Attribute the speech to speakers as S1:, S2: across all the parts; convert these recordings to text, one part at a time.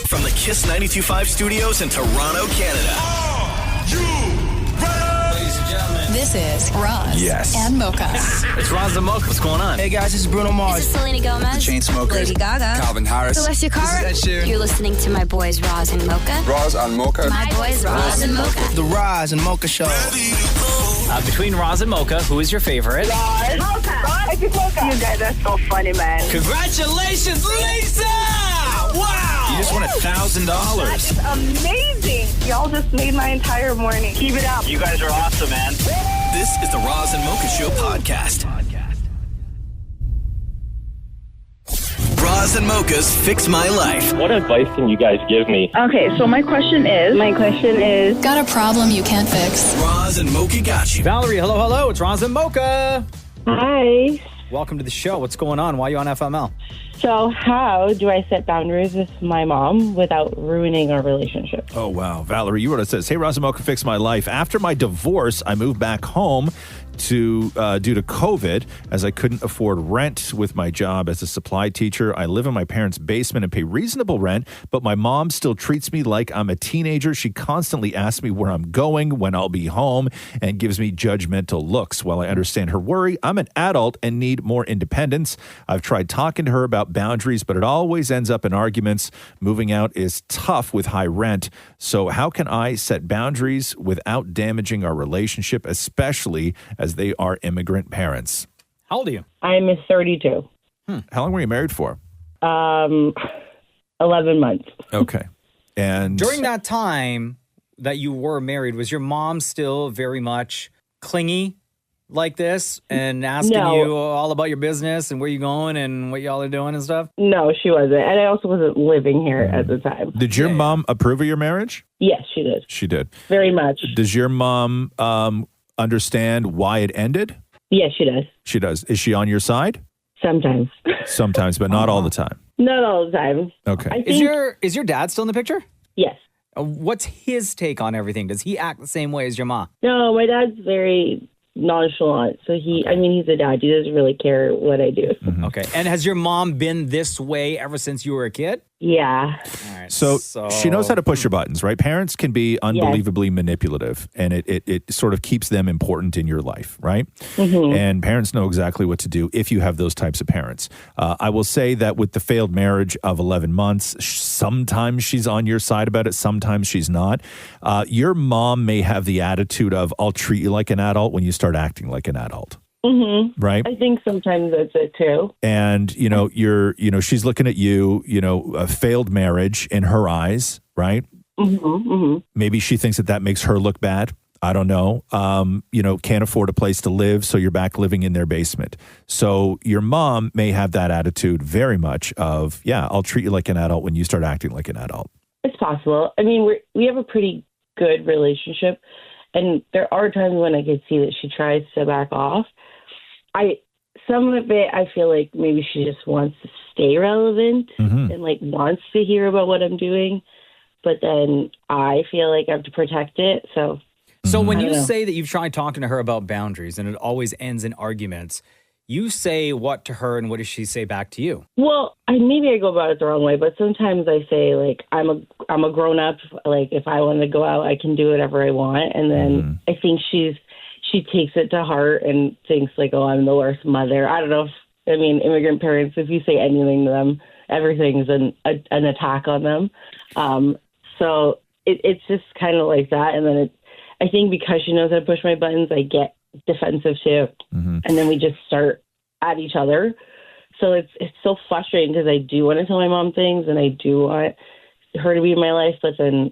S1: From the Kiss 92.5 studios in Toronto, Canada.
S2: Ladies and gentlemen.
S3: This is Roz and Mocha.
S2: It's Roz and Mocha. What's going on?
S4: Hey guys, this is Bruno Mars.
S5: This is Selena Gomez.
S4: The Chainsmokers.
S5: Lady Gaga.
S4: Calvin Harris.
S5: Celestia Cara.
S4: This is Ed Sheeran.
S5: You're listening to my boys Roz and Mocha.
S6: Roz and Mocha.
S5: My boys Roz and Mocha.
S4: The Roz and Mocha Show.
S2: Between Roz and Mocha, who is your favorite?
S7: Roz. Mocha. Roz. Mocha. You guys are so funny, man.
S2: Congratulations, Lisa! Wow!
S1: You just won $1,000.
S7: That's amazing. Y'all just made my entire morning. Keep it up.
S2: You guys are awesome, man.
S1: This is the Roz and Mocha Show podcast. Roz and Mocha's Fix My Life.
S8: What advice can you guys give me?
S7: Okay, so my question is,
S3: Got a problem you can't fix?
S1: Roz and Mocha got you.
S2: Valerie, hello. It's Roz and Mocha.
S9: Hi.
S2: Welcome to the show. What's going on? Why are you on FML?
S9: So how do I set boundaries with my mom without ruining our relationship?
S10: Oh, wow. Valerie, you wrote it says, hey, Roz and Mocha, fix my life. After my divorce, I moved back home due to COVID, as I couldn't afford rent with my job as a supply teacher. I live in my parents' basement and pay reasonable rent, but my mom still treats me like I'm a teenager. She constantly asks me where I'm going, when I'll be home, and gives me judgmental looks. While I understand her worry, I'm an adult and need more independence. I've tried talking to her about boundaries, but it always ends up in arguments. Moving out is tough with high rent. So how can I set boundaries without damaging our relationship, especially as they are immigrant parents?
S2: How old are you?
S9: I'm 32.
S10: How long were you married for?
S9: 11 months.
S10: Okay. And
S2: During that time that you were married, was your mom still very much clingy like this and asking
S9: No.
S2: you all about your business and where you're going and what y'all are doing and stuff?
S9: No, she wasn't. And I also wasn't living here at the time.
S10: did your mom approve of your marriage?
S9: Yes, she did.
S10: She did.
S9: Very much.
S10: Does your mom understand why it ended?
S9: Yes, she does.
S10: She does. Is she on your side?
S9: Sometimes.
S10: Sometimes, but not all the time.
S9: Not all the time.
S10: Okay.
S9: I think,
S2: Is your dad still in the picture?
S9: yes.
S2: What's his take on everything? Does he act the same way as your mom?
S9: No, my dad's very nonchalant. So he's a dad. He doesn't really care what I do.
S2: Okay. And has your mom been this way ever since you were a kid?
S9: Yeah.
S2: All right.
S10: So she knows how to push your buttons, right? Parents can be unbelievably manipulative, and it sort of keeps them important in your life, right? And parents know exactly what to do if you have those types of parents. I will say that with the failed marriage of 11 months, sometimes she's on your side about it, sometimes she's not. Your mom may have the attitude of, I'll treat you like an adult when you start acting like an adult. Right.
S9: I think sometimes that's it too.
S10: And, she's looking at you, a failed marriage in her eyes, right? Maybe she thinks that makes her look bad. I don't know. Can't afford a place to live, so you're back living in their basement. So your mom may have that attitude very much of, I'll treat you like an adult when you start acting like an adult.
S9: It's possible. I mean, we have a pretty good relationship, and there are times when I could see that she tries to back off. Some of it, I feel like maybe she just wants to stay relevant and wants to hear about what I'm doing. But then I feel like I have to protect it. So
S2: when you say that you've tried talking to her about boundaries and it always ends in arguments, you say what to her and what does she say back to you?
S9: Well, maybe I go about it the wrong way, but sometimes I say I'm a grown up. Like if I want to go out, I can do whatever I want. And then I think she takes it to heart and thinks I'm the worst mother. I don't know. Immigrant parents, if you say anything to them, everything's an attack on them. So it's just kind of like that. And then I think because she knows how to push my buttons, I get defensive too. And then we just start at each other. So it's so frustrating because I do want to tell my mom things and I do want her to be in my life, but then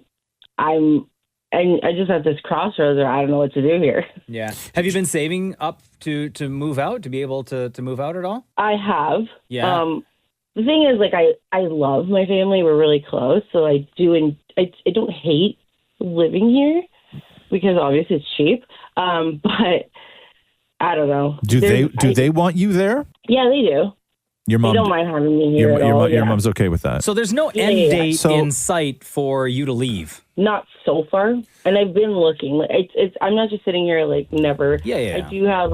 S9: I just have this crossroads where I don't know what to do here.
S2: Yeah. Have you been saving up to move out, to be able to move out at all?
S9: I have.
S2: Yeah.
S9: The thing is, I love my family. We're really close. So I do, and I don't hate living here because obviously it's cheap. But I don't know.
S10: Do they want you there?
S9: Yeah, they do.
S10: Your mom,
S9: they don't mind having me here
S10: your mom's okay with that.
S2: So there's no end date in sight for you to leave.
S9: Not so far, and I've been looking. I'm not just sitting here never.
S2: Yeah.
S9: I do have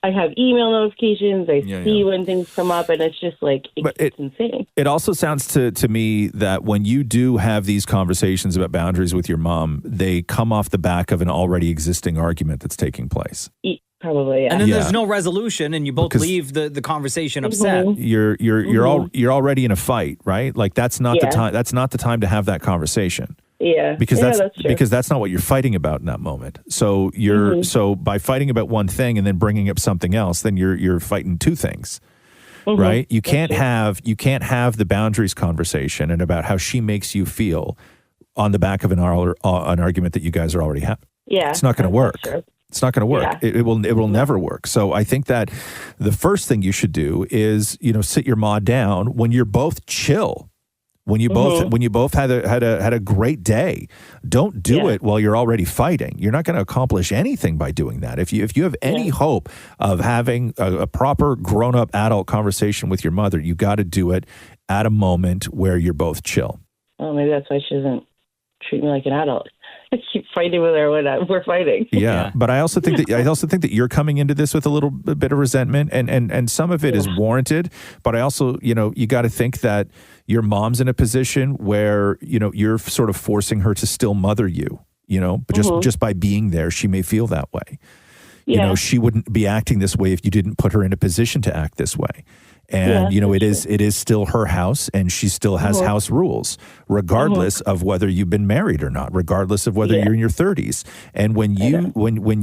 S9: I have email notifications. I see when things come up, and it's just like, it's insane.
S10: It also sounds to me that when you do have these conversations about boundaries with your mom, they come off the back of an already existing argument that's taking place.
S9: Probably, yeah.
S2: And then there's no resolution, and you both leave the conversation upset.
S10: You're already in a fight, right? Like that's not the time. That's not the time to have that conversation.
S9: Yeah,
S10: because
S9: that's true.
S10: because that's not what you're fighting about in that moment. So you're so by fighting about one thing and then bringing up something else, then you're fighting two things, right? You can't have the boundaries conversation and about how she makes you feel on the back of an argument that you guys are already having.
S9: Yeah,
S10: it's not going to work.
S9: True.
S10: It's not going to work.
S9: Yeah.
S10: It will never work. So I think that the first thing you should do is sit your ma down when you're both chill. When you both had a great day, don't do it while you're already fighting. You're not going to accomplish anything by doing that. If you have any hope of having a proper grown up adult conversation with your mother, you got to do it at a moment where you're both chill.
S9: Oh, maybe that's why she doesn't treat me like an adult. I keep fighting with her when we're fighting.
S10: Yeah, but I also think that you're coming into this with a little bit of resentment, and some of it is warranted. But I also, you got to think that your mom's in a position where you're sort of forcing her to still mother you. But just by being there, she may feel that way. She wouldn't be acting this way if you didn't put her in a position to act this way. And, it is still her house, and she still has house rules, regardless of whether you've been married or not, regardless of whether you're in your 30s. And when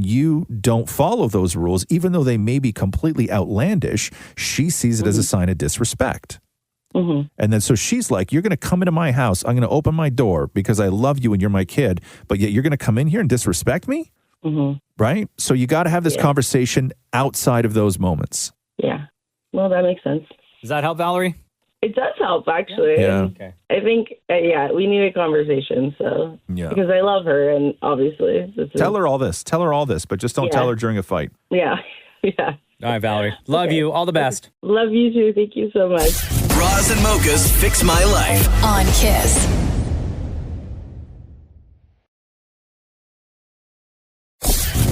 S10: you don't follow those rules, even though they may be completely outlandish, she sees it as a sign of disrespect. And then so she's like, you're going to come into my house. I'm going to open my door because I love you and you're my kid, but yet you're going to come in here and disrespect me? Right? So you got to have this conversation outside of those moments.
S9: Yeah. Well, that makes sense.
S2: Does that help, Valerie?
S9: It does help, actually.
S10: Yeah.
S2: Okay.
S9: I think, we need a conversation. So, because I love her, and obviously,
S10: tell her all this. Tell her all this, but just don't tell her during a fight.
S9: Yeah.
S2: All right, Valerie. Love you. All the best.
S9: Love you too. Thank you so much.
S1: Roz and Mocha's Fix My Life
S3: on Kiss.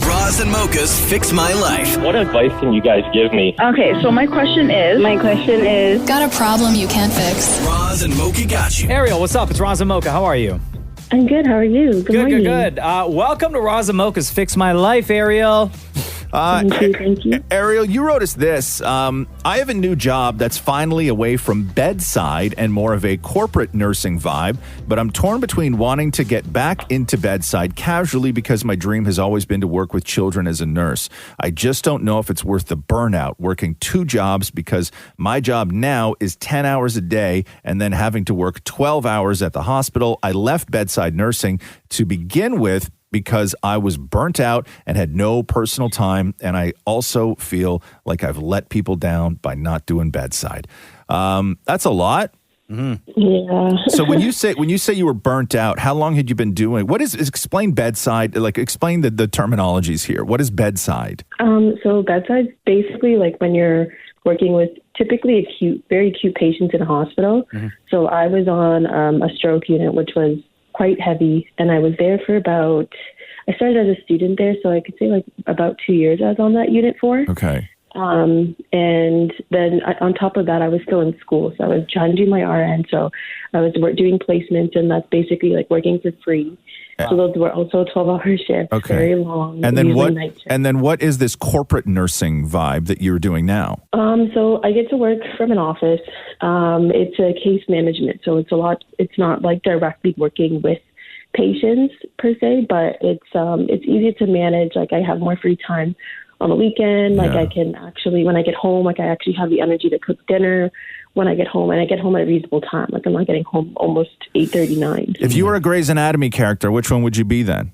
S1: Roz and Mocha's Fix My Life.
S8: What advice can you guys give me?
S7: Okay, so my question is...
S3: Got a problem you can't fix?
S1: Roz and Mocha got you.
S2: Ariel, what's up? It's Roz and Mocha. How are you?
S7: I'm good. How are you? Good morning.
S2: Good. Welcome to Roz and Mocha's Fix My Life, Ariel.
S7: Thank you.
S10: Ariel, you wrote us this. I have a new job that's finally away from bedside and more of a corporate nursing vibe, but I'm torn between wanting to get back into bedside casually because my dream has always been to work with children as a nurse. I just don't know if it's worth the burnout, working two jobs because my job now is 10 hours a day and then having to work 12 hours at the hospital. I left bedside nursing to begin with because I was burnt out and had no personal time, and I also feel like I've let people down by not doing bedside. That's a lot.
S7: Yeah.
S10: So when you say you were burnt out, how long had you been doing? Explain bedside? Like explain the terminologies here. What is bedside?
S7: So bedside's basically like when you're working with typically very acute patients in a hospital. So I was on a stroke unit, which was quite heavy, and I was there for I started as a student there, so I could say like about 2 years I was on that unit for.
S10: Okay.
S7: And then on top of that, I was still in school, so I was trying to do my RN, so I was doing placements, and that's basically like working for free. Yeah. So those were also 12-hour shifts, very long.
S10: And then what is this corporate nursing vibe that you're doing now?
S7: So I get to work from an office. It's a case management, so it's not like directly working with patients per se, but it's easier to manage. Like I have more free time on the weekend. Like I can actually, when I get home, like I actually have the energy to cook dinner when I get home, and I get home at a reasonable time. Like I'm not getting home almost 8:39.
S10: If you were a Grey's Anatomy character, which one would you be then?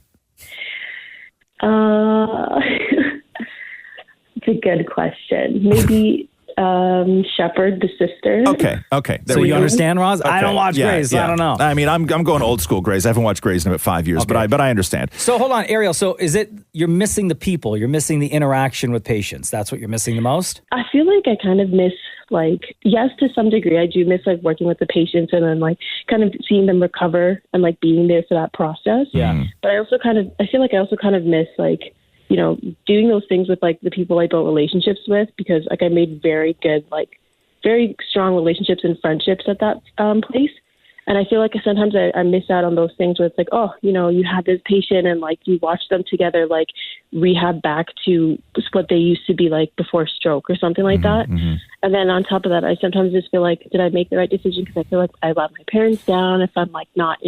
S7: It's a good question. Maybe Shepherd, the sister.
S10: Okay.
S2: So you understand, Roz? Okay. I don't watch Grey's, so I don't know.
S10: I mean, I'm going old school Grey's. I haven't watched Grey's in about 5 years, but I understand.
S2: So hold on, Ariel. So is it you're missing the people? You're missing the interaction with patients. That's what you're missing the most?
S7: I feel like I kind of miss, like, yes, to some degree, I do miss like working with the patients and then like kind of seeing them recover and like being there for that process.
S2: Yeah.
S7: But I feel like I also kind of miss like doing those things with like the people I built relationships with, because like I made very good, like very strong relationships and friendships at that place. And I feel like sometimes I miss out on those things where it's like, oh, you had this patient and like you watch them together, like rehab back to what they used to be like before stroke or something like that.
S10: Mm-hmm.
S7: And then on top of that, I sometimes just feel like, did I make the right decision? Because I feel like I let my parents down if I'm like not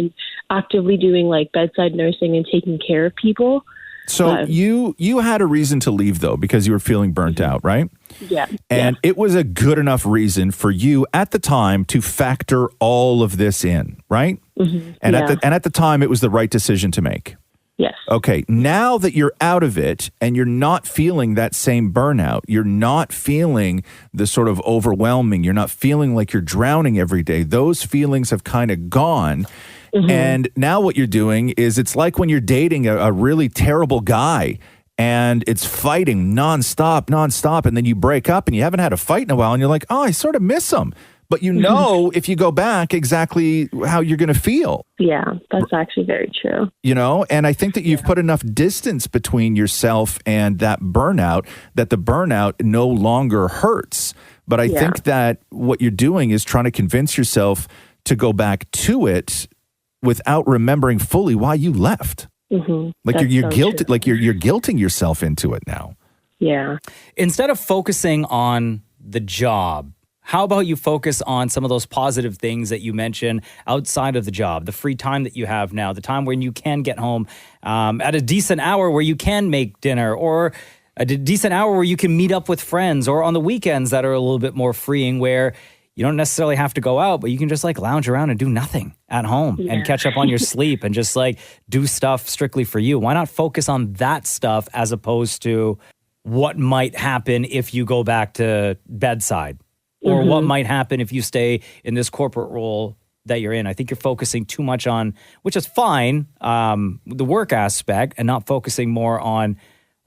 S7: actively doing like bedside nursing and taking care of people.
S10: So you had a reason to leave, though, because you were feeling burnt out, right?
S7: Yeah.
S10: And it was a good enough reason for you at the time to factor all of this in, right?
S7: Mm-hmm.
S10: And at the time, it was the right decision to make.
S7: Yes.
S10: Okay. Now that you're out of it and you're not feeling that same burnout, you're not feeling the sort of overwhelming, you're not feeling like you're drowning every day. Those feelings have kind of gone. Mm-hmm. And now what you're doing is it's like when you're dating a really terrible guy and it's fighting nonstop. And then you break up and you haven't had a fight in a while and you're like, oh, I sort of miss him. But if you go back, exactly how you're going to feel.
S7: Yeah, that's actually very true.
S10: And I think that you've put enough distance between yourself and that burnout that the burnout no longer hurts. But I think that what you're doing is trying to convince yourself to go back to it without remembering fully why you left.
S7: Mm-hmm.
S10: Like you're guilty, like you're guilting yourself into it now.
S7: Yeah.
S2: Instead of focusing on the job, how about you focus on some of those positive things that you mentioned outside of the job, the free time that you have now, the time when you can get home at a decent hour where you can make dinner, or a decent hour where you can meet up with friends, or on the weekends that are a little bit more freeing where you don't necessarily have to go out, but you can just like lounge around and do nothing at home and catch up on your sleep and just like do stuff strictly for you. Why not focus on that stuff as opposed to what might happen if you go back to bedside, or what might happen if you stay in this corporate role that you're in? I think you're focusing too much on, which is fine, the work aspect, and not focusing more on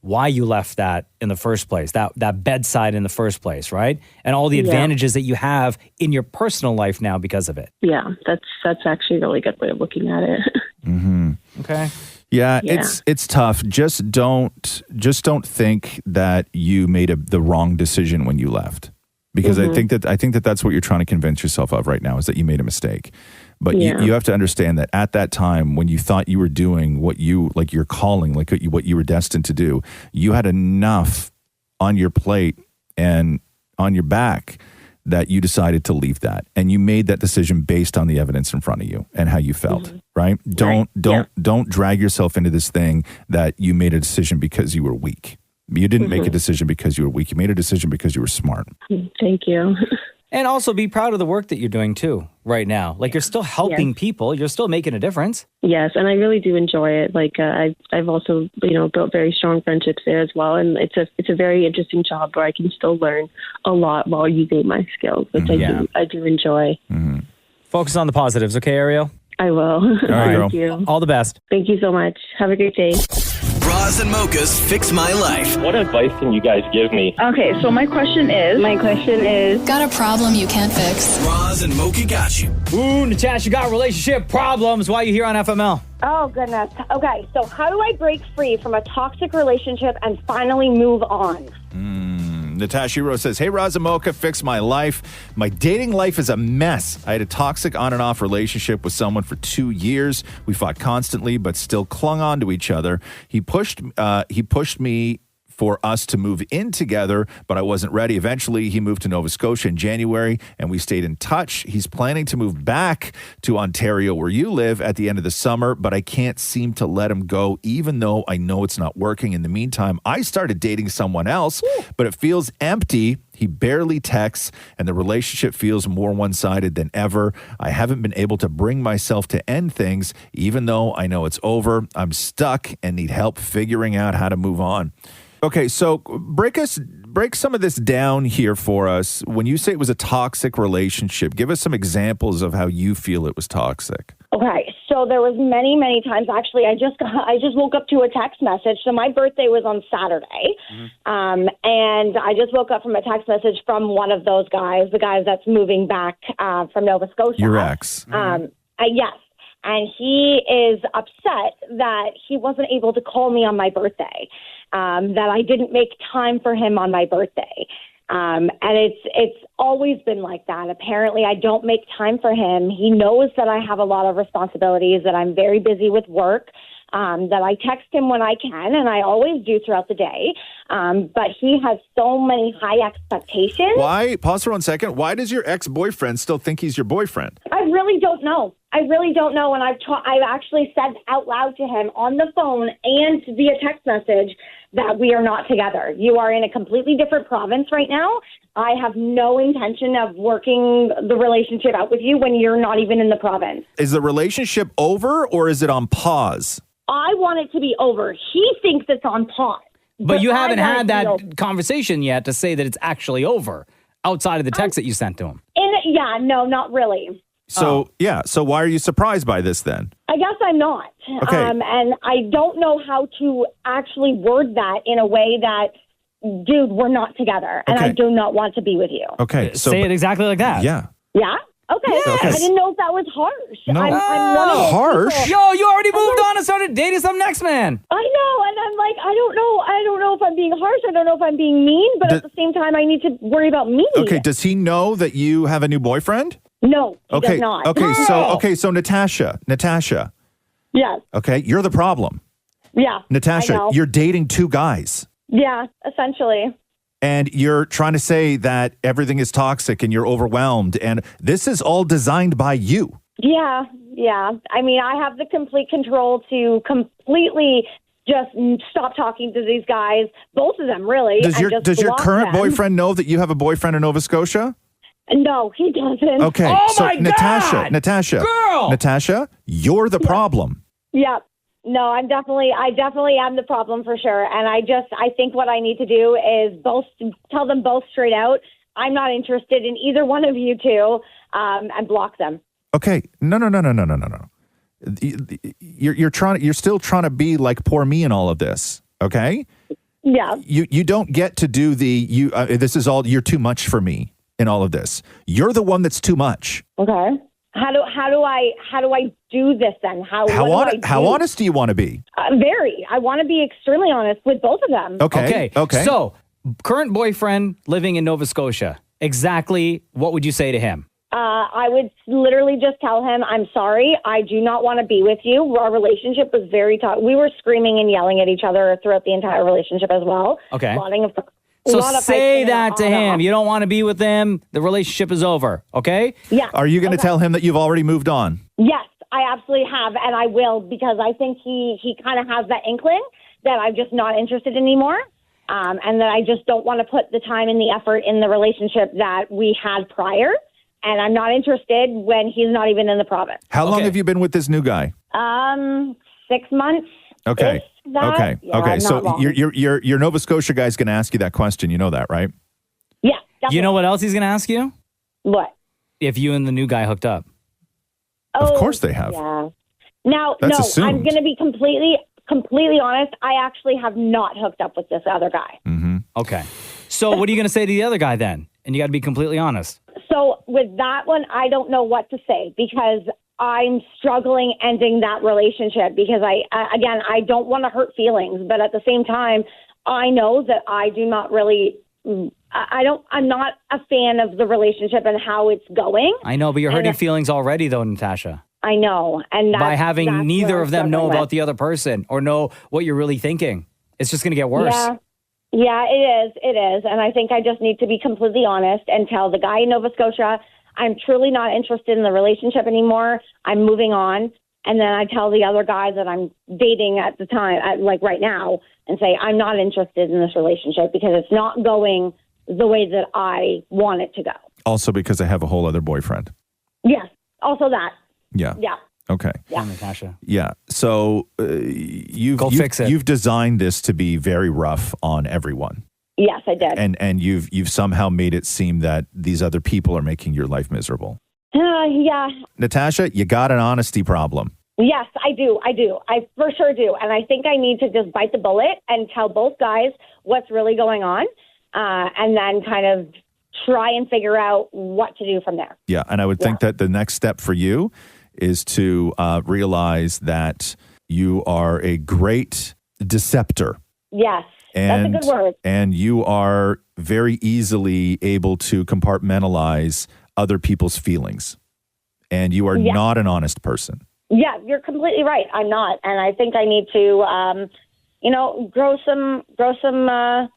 S2: why you left that in the first place, that bedside in the first place, right? And all the advantages that you have in your personal life now because of it.
S7: Yeah, that's actually a really good way of looking at it.
S10: Mm-hmm.
S2: Okay.
S10: Yeah, it's tough. Just don't think that you made the wrong decision when you left, because I think that that's what you're trying to convince yourself of right now, is that you made a mistake. But you have to understand that at that time, when you thought you were doing what you, like your calling, like what you were destined to do, you had enough on your plate and on your back that you decided to leave that. And you made that decision based on the evidence in front of you and how you felt, right? Don't drag yourself into this thing that you made a decision because you were weak. You didn't make a decision because you were weak. You made a decision because you were smart.
S7: Thank you.
S2: And also be proud of the work that you're doing too right now. Like you're still helping people. You're still making a difference.
S7: Yes, and I really do enjoy it. Like I've also built very strong friendships there as well, and it's a very interesting job where I can still learn a lot while using my skills, which I do enjoy.
S10: Mm-hmm.
S2: Focus on the positives, okay, Ariel?
S7: I will.
S10: All right,
S7: Thank you.
S2: All the best.
S7: Thank you so much. Have a great day.
S1: Roz and Mocha's Fix My Life.
S8: What advice can you guys give me?
S9: Okay, so my question is,
S3: Got a problem you can't fix?
S1: Roz and Mocha got you.
S2: Ooh, Natasha, got relationship problems. Why are you here on FML?
S6: Oh, goodness. Okay, so how do I break free from a toxic relationship and finally move on?
S10: Natasha Rose says, hey, Roz and Mocha, fix my life. My dating life is a mess. I had a toxic on and off relationship with someone for 2 years. We fought constantly, but still clung on to each other. He pushed me for us to move in together, but I wasn't ready. Eventually, he moved to Nova Scotia in January, and we stayed in touch. He's planning to move back to Ontario, where you live, at the end of the summer, but I can't seem to let him go, even though I know it's not working. In the meantime, I started dating someone else, but it feels empty. He barely texts, and the relationship feels more one-sided than ever. I haven't been able to bring myself to end things, even though I know it's over. I'm stuck and need help figuring out how to move on. Okay, so break some of this down here for us. When you say it was a toxic relationship, give us some examples of how you feel it was toxic.
S6: Okay, so there was many, many times. Actually, I just woke up to a text message. So my birthday was on Saturday, and I just woke up from a text message from one of those guys, the guys that's moving back from Nova Scotia.
S10: Your ex.
S6: Yes. and he is upset that he wasn't able to call me on my birthday, that I didn't make time for him on my birthday. And it's always been like that. Apparently, I don't make time for him. He knows that I have a lot of responsibilities, that I'm very busy with work, that I text him when I can, and I always do throughout the day. But he has so many high expectations.
S10: Why? Pause for 1 second. Why does your ex-boyfriend still think he's your boyfriend?
S6: I really don't know. And I've actually said out loud to him on the phone and via text message that we are not together. You are in a completely different province right now. I have no intention of working the relationship out with you when you're not even in the province.
S10: Is the relationship over or is it on pause?
S6: I want it to be over. He thinks it's on pause.
S2: But you haven't had that
S6: over.
S2: conversation yet to say that it's actually over outside of the text that you sent to him.
S6: No, not really.
S10: So, so why are you surprised by this then?
S6: I guess I'm not.
S10: Okay.
S6: And I don't know how to actually word that in a way that, dude, we're not together, and I do not want to be with you.
S10: Okay. So,
S2: say it exactly like that.
S10: Yeah.
S6: Yeah? Okay.
S10: Yes.
S6: I didn't know if that was harsh.
S10: No.
S6: I'm one of those
S10: Harsh?
S6: people.
S2: Yo, you already moved on and started dating some next man.
S6: I know, and I'm like, I don't know if I'm being harsh. I don't know if I'm being mean, but at the same time, I need to worry about me.
S10: Okay. Does he know that you have a new boyfriend?
S6: No, he does not.
S10: So Natasha.
S6: Yes.
S10: Okay, you're the problem.
S6: Yeah. I
S10: Natasha,
S6: know.
S10: you're dating two guys.
S6: Yeah, essentially.
S10: And you're trying to say that everything is toxic and you're overwhelmed. And this is all designed by you.
S6: Yeah. I mean, I have the complete control to completely just stop talking to these guys, both of them, really.
S10: Does your current boyfriend know that you have a boyfriend in Nova Scotia?
S6: No, he doesn't.
S10: Okay,
S2: Oh
S10: so
S2: my God!
S10: Natasha,
S2: Girl!
S10: Natasha, you're the problem.
S6: Yeah. No, I definitely am the problem for sure. And I think what I need to do is tell them both straight out, I'm not interested in either one of you two, and block them.
S10: Okay, no. You're still trying to be like poor me in all of this. Okay.
S6: Yeah.
S10: You don't get to do this is all, you're too much for me in all of this. You're the one that's too much.
S6: Okay. How do I do this then? How
S10: honest do you want to be?
S6: Very. I want to be extremely honest with both of them.
S10: Okay.
S2: So, current boyfriend living in Nova Scotia. Exactly what would you say to him?
S6: I would literally just tell him, I'm sorry. I do not want to be with you. Our relationship was very tough. We were screaming and yelling at each other throughout the entire relationship as well.
S2: Okay.
S6: So
S2: say that to him. You don't want to be with him. The relationship is over. Okay?
S6: Yeah.
S10: Are you going to tell him that you've already moved on?
S6: Yes, I absolutely have, and I will, because I think he kind of has that inkling that I'm just not interested anymore, and that I just don't want to put the time and the effort in the relationship that we had prior, and I'm not interested when he's not even in the province.
S10: How long have you been with this new guy?
S6: 6 months.
S10: Okay. Okay.
S6: Yeah,
S10: okay.
S6: not
S10: So
S6: long.
S10: your Nova Scotia guy's going to ask you that question. You know that, right?
S6: Yeah. Definitely.
S2: You know what else he's going to ask you?
S6: What?
S2: If you and the new guy hooked up.
S10: Of course they have.
S6: Yeah. Now,
S10: That's
S6: no,
S10: assumed.
S6: I'm going to be completely honest. I actually have not hooked up with this other guy.
S10: Mm-hmm.
S2: Okay. So what are you going to say to the other guy then? And you got to be completely honest.
S6: So with that one, I don't know what to say, because I'm struggling ending that relationship, because I don't want to hurt feelings, but at the same time, I know that I do not really, I'm not a fan of the relationship and how it's going.
S2: I know, but you're hurting feelings already though, Natasha.
S6: I know. And
S2: by having
S6: that's
S2: neither
S6: what
S2: of them
S6: I'm
S2: know
S6: struggling
S2: about the other person or know what you're really thinking. It's just going to get worse.
S6: Yeah, it is. And I think I just need to be completely honest and tell the guy in Nova Scotia, I'm truly not interested in the relationship anymore. I'm moving on. And then I tell the other guy that I'm dating at the time, like right now, and say, I'm not interested in this relationship because it's not going the way that I want it to go.
S10: Also because I have a whole other boyfriend.
S6: Yes. Also that.
S10: Yeah.
S6: Yeah.
S10: Okay.
S2: Yeah, Natasha.
S10: Yeah. So you've designed this to be very rough on everyone.
S6: Yes, I did.
S10: And you've somehow made it seem that these other people are making your life miserable.
S6: Yeah.
S10: Natasha, you got an honesty problem.
S6: Yes, I do. I for sure do. And I think I need to just bite the bullet and tell both guys what's really going on, and then kind of try and figure out what to do from there.
S10: Yeah. And I would think that the next step for you is to realize that you are a great deceptor.
S6: Yes,
S10: And,
S6: that's a good word.
S10: And you are very easily able to compartmentalize other people's feelings. And you are not an honest person.
S6: Yeah, you're completely right. I'm not, and I think I need to, grow some kahunas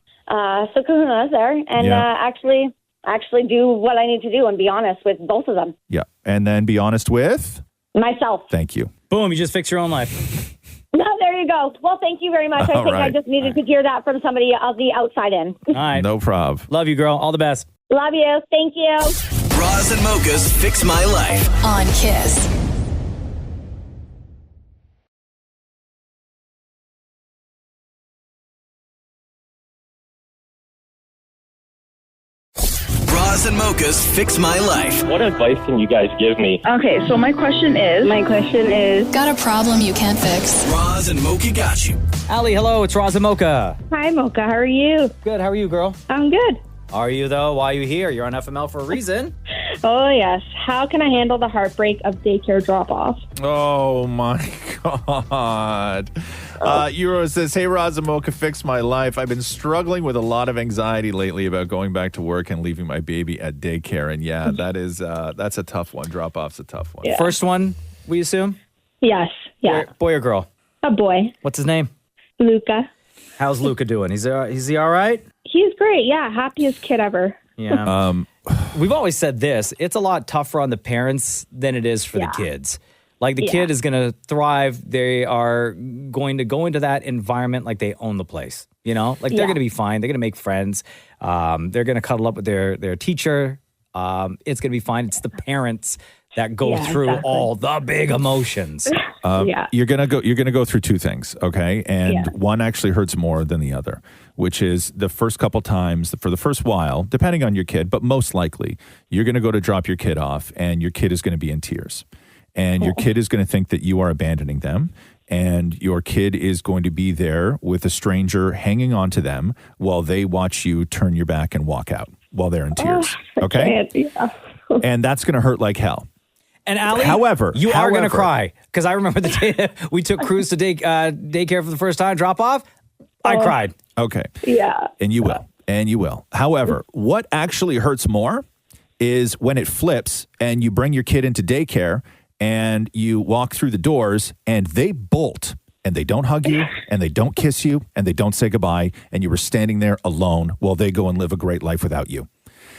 S6: there, and actually do what I need to do and be honest with both of them.
S10: Yeah. And then be honest with
S6: Myself.
S10: Thank you.
S2: Boom, you just fix your own life.
S6: No, there you go. Well, thank you very much. I
S10: All
S6: think I
S10: right.
S6: just needed to hear that from somebody of the outside in.
S2: All right.
S10: No problem.
S2: Love you, girl. All the best.
S6: Love you. Thank you.
S1: Roz and Mocha's Fix My Life.
S3: On Kiss.
S1: Roz and Mocha's Fix My Life.
S8: What advice can you guys give me?
S11: Okay, so my question is,
S3: Got a problem you can't fix?
S1: Roz and Mocha got you.
S2: Allie, hello. It's Roz and Mocha.
S11: hi Mocha, how are you?
S2: Good. How are you, girl?
S11: I'm good.
S2: Are you, though? Why are you here? You're on FML for a reason.
S11: Oh yes, how can I handle the heartbreak of daycare drop-off?
S10: Oh, my God. Euro says, hey, Roz and Mocha, fix my life. I've been struggling with a lot of anxiety lately about going back to work and leaving my baby at daycare. And yeah, that's a tough one. Drop-off's a tough one.
S11: Yeah.
S2: First one, we assume?
S11: Yes, yeah,
S2: Boy or girl?
S11: a boy,
S2: What's his name?
S11: Luca.
S2: How's Luca doing? Is he all right?
S11: He's great, yeah, happiest kid ever.
S2: Yeah. We've always said this. It's a lot tougher on the parents than it is for the kids. Like the kid is going to thrive. They are going to go into that environment like they own the place. You know, like they're going to be fine. They're going to make friends. They're going to cuddle up with their teacher. It's going to be fine. It's the parents that go through all the big emotions.
S10: You're gonna go through two things, okay? And one actually hurts more than the other, which is the first couple times for the first while, depending on your kid, but most likely you're gonna go to drop your kid off, and your kid is gonna be in tears, and your kid is gonna think that you are abandoning them. And your kid is going to be there with a stranger hanging on to them while they watch you turn your back and walk out while they're in tears. Okay? And that's going to hurt like hell.
S2: And Allie, you are going to cry. Because I remember the day we took Cruz to daycare for the first time, drop off. I cried.
S10: Okay.
S11: Yeah.
S10: And you will. And you will. However, what actually hurts more is when it flips and you bring your kid into daycare and you walk through the doors and they bolt and they don't hug you and they don't kiss you and they don't say goodbye, and you were standing there alone while they go and live a great life without you.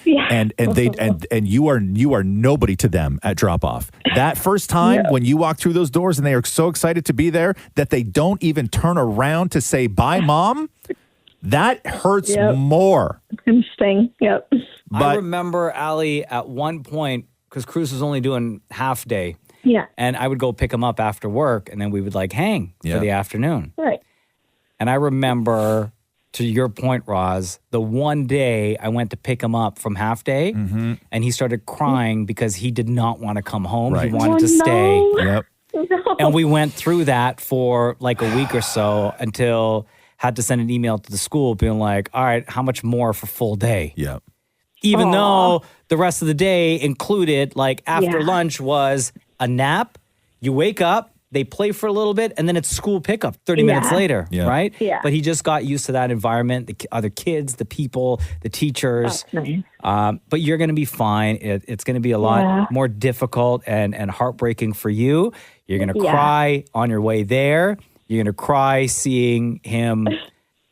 S11: Yeah.
S10: And you are nobody to them at drop off. That first time when you walk through those doors and they are so excited to be there that they don't even turn around to say bye, mom, that hurts more.
S11: Interesting. Yep.
S2: I remember, Allie, at one point, because Cruz was only doing half day.
S11: Yeah.
S2: And I would go pick him up after work, and then we would hang for the afternoon.
S11: Right.
S2: And I remember, to your point, Roz, the one day I went to pick him up from half day, and he started crying because he did not want to come home. He wanted to stay.
S10: Yep.
S11: No.
S2: And we went through that for a week or so until had to send an email to the school being like, all right, how much more for full day?
S10: Yep.
S2: Even though the rest of the day included, after lunch was a nap, you wake up, they play for a little bit, and then it's school pickup 30 minutes later, right?
S11: Yeah.
S2: But he just got used to that environment, the other kids, the people, the teachers.
S11: That's nice.
S2: But you're going to be fine. It's going to be a lot more difficult and heartbreaking for you. You're going to cry on your way there. You're going to cry seeing him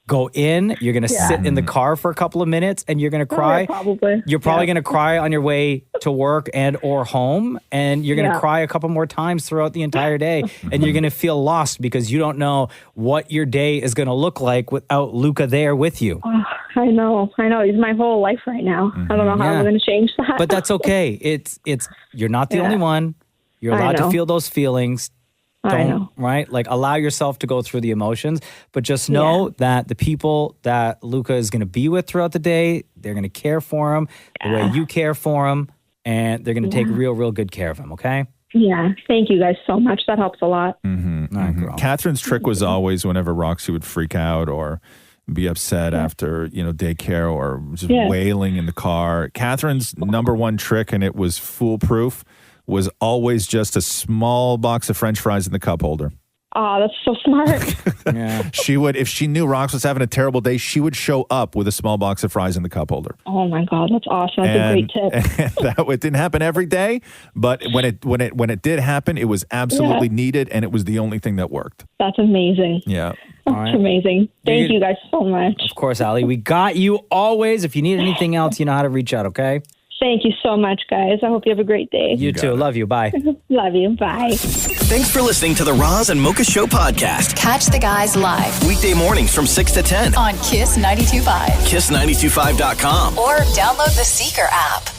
S2: go in. You're going to sit in the car for a couple of minutes, and you're going to cry.
S11: Probably.
S2: You're probably going to cry on your way to work and or home, and you're going to cry a couple more times throughout the entire day, and you're going to feel lost because you don't know what your day is going to look like without Luca there with you.
S11: Oh, I know. He's my whole life right now. I don't know how I'm going to change that.
S2: But that's okay. It's you're not the only one. You're allowed to feel those feelings. Don't, right? Allow yourself to go through the emotions, but just know that the people that Luca is going to be with throughout the day, they're going to care for him the way you care for him, and they're going to take real good care of him, okay?
S11: Yeah. Thank you guys so much. That helps a lot.
S2: All right, girl.
S10: Catherine's trick was always whenever Roxy would freak out or be upset after, daycare or just wailing in the car. Catherine's number one trick, and it was foolproof, was always just a small box of French fries in the cup holder.
S11: Oh, that's so smart.
S2: Yeah.
S10: She would, if she knew Rox was having a terrible day, she would show up with a small box of fries in the cup holder.
S11: Oh my God, that's awesome. That's a great tip.
S10: And that it didn't happen every day, but when it did happen, it was absolutely needed, and it was the only thing that worked.
S11: That's amazing.
S10: Yeah.
S11: That's amazing. Thank you guys so much.
S2: Of course, Allie. We got you always. If you need anything else, you know how to reach out, okay?
S11: Thank you so much, guys. I hope you have a great day.
S2: You too. Love you. Bye.
S11: Love you. Bye.
S1: Thanks for listening to the Roz and Mocha Show podcast.
S3: Catch the guys live
S1: Weekday mornings from 6 to 10
S3: on Kiss 92.5
S1: KISS925.com.
S3: or download the Seeker app.